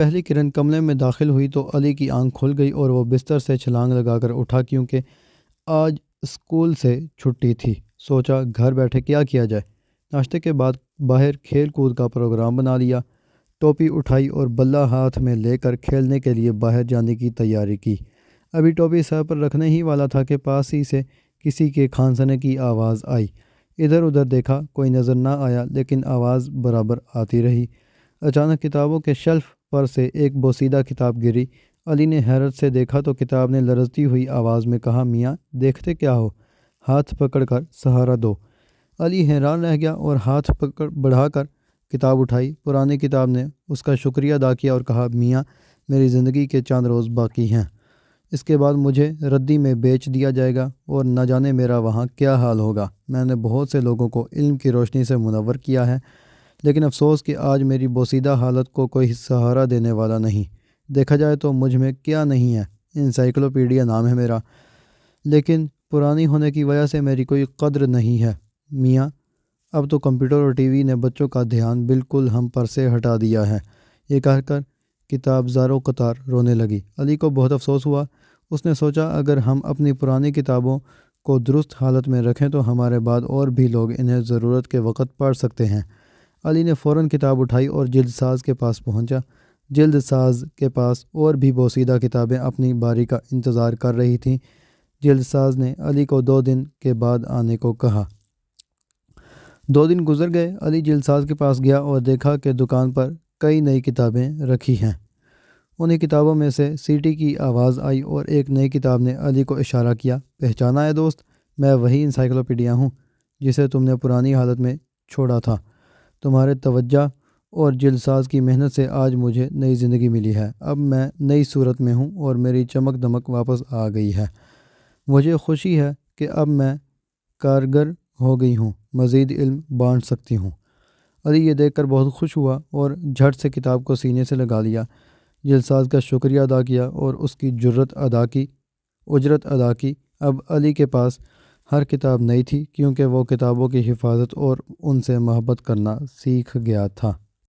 پہلی کرن کمرے میں داخل ہوئی تو علی کی آنکھ کھل گئی اور وہ بستر سے چھلانگ لگا کر اٹھا، کیونکہ آج اسکول سے چھٹی تھی۔ سوچا گھر بیٹھے کیا کیا جائے۔ ناشتے کے بعد باہر کھیل کود کا پروگرام بنا لیا، ٹوپی اٹھائی اور بلہ ہاتھ میں لے کر کھیلنے کے لیے باہر جانے کی تیاری کی۔ ابھی ٹوپی سر پر رکھنے ہی والا تھا کہ پاس ہی سے کسی کے کھانسنے کی آواز آئی۔ ادھر ادھر دیکھا، کوئی نظر نہ آیا، لیکن آواز برابر آتی رہی۔ اچانک کتابوں کے شیلف پر سے ایک بوسیدہ کتاب گری۔ علی نے حیرت سے دیکھا تو کتاب نے لرزتی ہوئی آواز میں کہا، میاں دیکھتے کیا ہو، ہاتھ پکڑ کر سہارا دو۔ علی حیران رہ گیا اور ہاتھ بڑھا کر کتاب اٹھائی۔ پرانی کتاب نے اس کا شکریہ ادا کیا اور کہا، میاں میری زندگی کے چند روز باقی ہیں، اس کے بعد مجھے ردی میں بیچ دیا جائے گا اور نہ جانے میرا وہاں کیا حال ہوگا۔ میں نے بہت سے لوگوں کو علم کی روشنی سے منور کیا ہے، لیکن افسوس کہ آج میری بوسیدہ حالت کو کوئی سہارا دینے والا نہیں۔ دیکھا جائے تو مجھ میں کیا نہیں ہے، انسائیکلوپیڈیا نام ہے میرا، لیکن پرانی ہونے کی وجہ سے میری کوئی قدر نہیں ہے۔ میاں اب تو کمپیوٹر اور ٹی وی نے بچوں کا دھیان بالکل ہم پر سے ہٹا دیا ہے۔ یہ کہہ کر کتاب زاروں قطار رونے لگی۔ علی کو بہت افسوس ہوا۔ اس نے سوچا اگر ہم اپنی پرانی کتابوں کو درست حالت میں رکھیں تو ہمارے بعد اور بھی لوگ انہیں ضرورت کے وقت پڑھ سکتے ہیں۔ علی نے فوراً کتاب اٹھائی اور جلد ساز کے پاس پہنچا۔ جلد ساز کے پاس اور بھی بوسیدہ کتابیں اپنی باری کا انتظار کر رہی تھیں۔ جلد ساز نے علی کو 2 دن کے بعد آنے کو کہا۔ 2 دن گزر گئے۔ علی جلد ساز کے پاس گیا اور دیکھا کہ دکان پر کئی نئی کتابیں رکھی ہیں۔ انہیں کتابوں میں سے سیٹی کی آواز آئی اور ایک نئی کتاب نے علی کو اشارہ کیا۔ پہچانا ہے دوست، میں وہی انسائیکلوپیڈیا ہوں جسے تم نے پرانی حالت میں چھوڑا تھا۔ تمہارے توجہ اور جلد ساز کی محنت سے آج مجھے نئی زندگی ملی ہے۔ اب میں نئی صورت میں ہوں اور میری چمک دمک واپس آ گئی ہے۔ مجھے خوشی ہے کہ اب میں کارگر ہو گئی ہوں، مزید علم بانٹ سکتی ہوں۔ علی یہ دیکھ کر بہت خوش ہوا اور جھٹ سے کتاب کو سینے سے لگا لیا، جلد ساز کا شکریہ ادا کیا اور اس کی اجرت ادا کی۔ اب علی کے پاس ہر کتاب نئی تھی، کیونکہ وہ کتابوں کی حفاظت اور ان سے محبت کرنا سیکھ گیا تھا۔